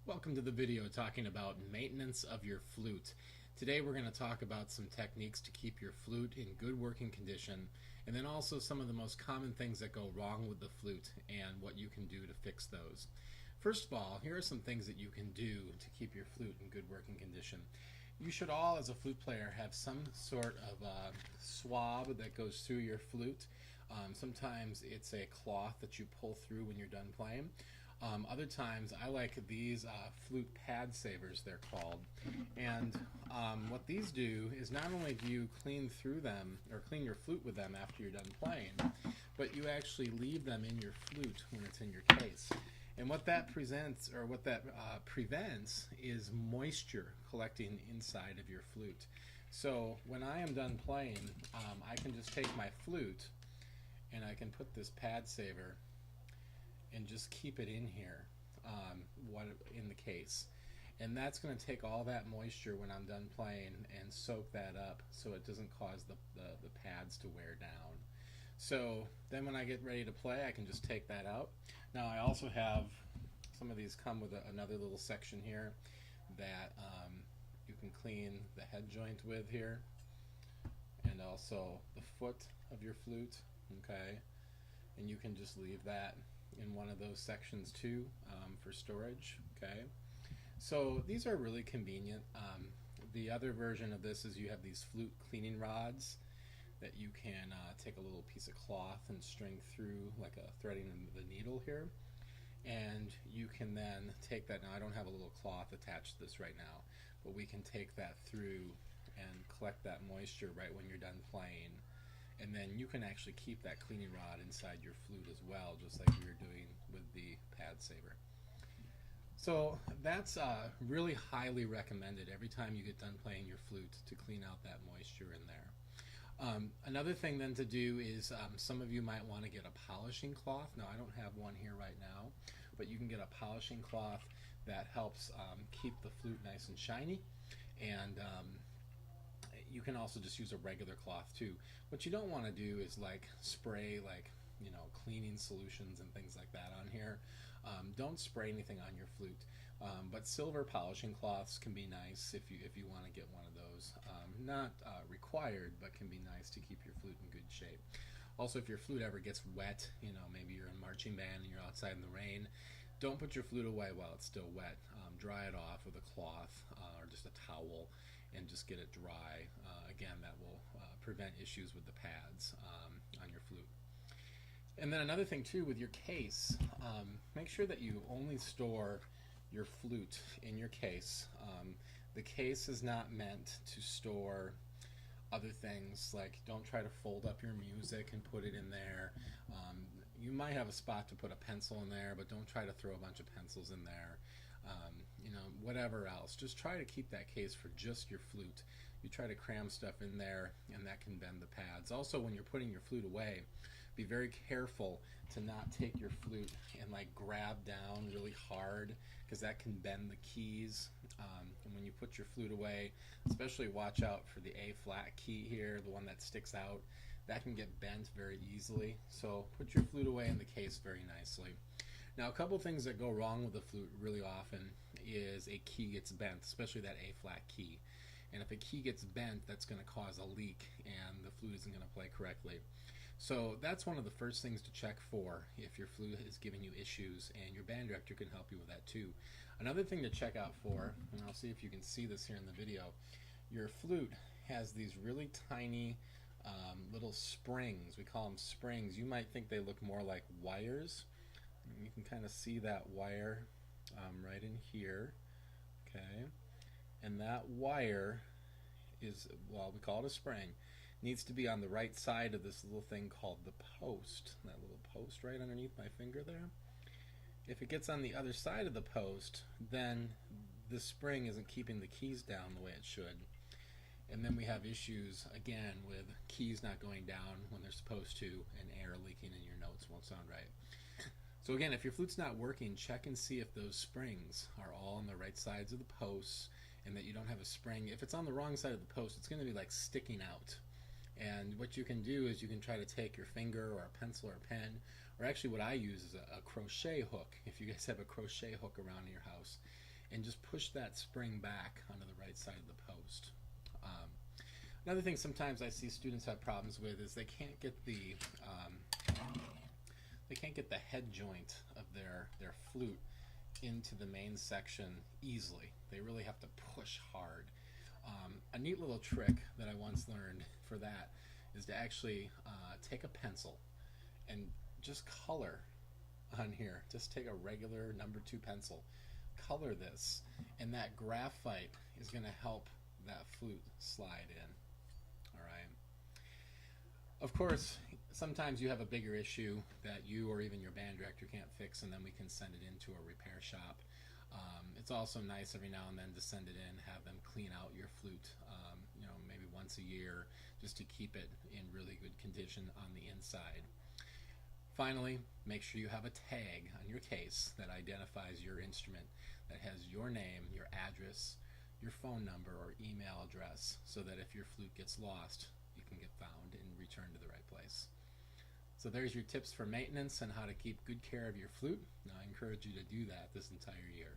Welcome to the video talking about maintenance of your flute. Today we're going to talk about some techniques to keep your flute in good working condition, and then also some of the most common things that go wrong with the flute and what you can do to fix those. First of all, here are some things that you can do to keep your flute in good working condition. You should all, as a flute player, have some sort of swab that goes through your flute. Sometimes it's a cloth that you pull through when you're done playing. Other times I like these Flute Pad savers, they're called. And what these do is not only do you clean through them or clean your flute with them after you're done playing, but you actually leave them in your flute when it's in your case. And what that presents, or what that prevents, is moisture collecting inside of your flute. So when I am done playing, I can just take my flute and I can put this pad saver and just keep it in here, in the case. And that's going to take all that moisture when I'm done playing and soak that up so it doesn't cause the pads to wear down. So then when I get ready to play, I can just take that out. Now I also have, some of these come with another little section here that you can clean the head joint with here, and also the foot of your flute, okay? And you can just leave that in one of those sections too, for storage, okay? So these are really convenient. The other version of this is you have these flute cleaning rods that you can take a little piece of cloth and string through, like a threading the needle here, and you can then take that. Now I don't have a little cloth attached to this right now, but we can take that through and collect that moisture right when you're done playing. And then you can actually keep that cleaning rod inside your flute as well, just like we were doing with the pad saver. So that's really highly recommended every time you get done playing your flute, to clean out that moisture in there. Another thing then to do is, some of you might want to get a polishing cloth. Now I don't have one here right now, but you can get a polishing cloth that helps keep the flute nice and shiny. And you can also just use a regular cloth too. What you don't want to do is spray cleaning solutions and things like that on here. Don't spray anything on your flute, but silver polishing cloths can be nice if you want to get one of those. Not required, but can be nice to keep your flute in good shape. Also, if your flute ever gets wet, maybe you're in marching band and you're outside in the rain, don't put your flute away while it's still wet. Dry it off with a cloth or just a towel, and just get it dry. Again, that will prevent issues with the pads on your flute. And then another thing too with your case, make sure that you only store your flute in your case. The case is not meant to store other things, like don't try to fold up your music and put it in there. You might have a spot to put a pencil in there, but don't try to throw a bunch of pencils in there. Whatever else, just try to keep that case for just your flute. You try to cram stuff in there, and that can bend the pads. Also, when you're putting your flute away, be very careful to not take your flute and grab down really hard, because that can bend the keys. And when you put your flute away, especially watch out for the A flat key here, the one that sticks out. That can get bent very easily. So put your flute away in the case very nicely. Now, a couple things that go wrong with the flute really often is a key gets bent, especially that A flat key. And if a key gets bent, that's going to cause a leak and the flute isn't going to play correctly. So that's one of the first things to check for if your flute is giving you issues, and your band director can help you with that too. Another thing to check out for, and I'll see if you can see this here in the video, your flute has these really tiny little springs. We call them springs. You might think they look more like wires. You can kind of see that wire right in here, okay? And that wire is, well, we call it a spring, needs to be on the right side of this little thing called the post, that little post right underneath my finger there. If it gets on the other side of the post, then the spring isn't keeping the keys down the way it should. And then we have issues, again, with keys not going down when they're supposed to, and air leaking and your notes won't sound right. So again, if your flute's not working, check and see if those springs are all on the right sides of the posts, and that you don't have a spring. If it's on the wrong side of the post, it's going to be sticking out. And what you can do is you can try to take your finger or a pencil or a pen, or actually what I use is a crochet hook. If you guys have a crochet hook around in your house, and just push that spring back onto the right side of the post. Another thing sometimes I see students have problems with is they can't get the head joint of their flute into the main section easily. They really have to push hard. A neat little trick that I once learned for that is to actually take a pencil and just color on here. Just take a regular number 2 pencil, color this, and that graphite is going to help that flute slide in. Alright. Of course, sometimes you have a bigger issue that you or even your band director can't fix, and then we can send it into a repair shop. It's also nice every now and then to send it in, have them clean out your flute, maybe once a year, just to keep it in really good condition on the inside. Finally, make sure you have a tag on your case that identifies your instrument, that has your name, your address, your phone number or email address, so that if your flute gets lost, you can get found and returned to the right place. So there's your tips for maintenance and how to keep good care of your flute. Now I encourage you to do that this entire year.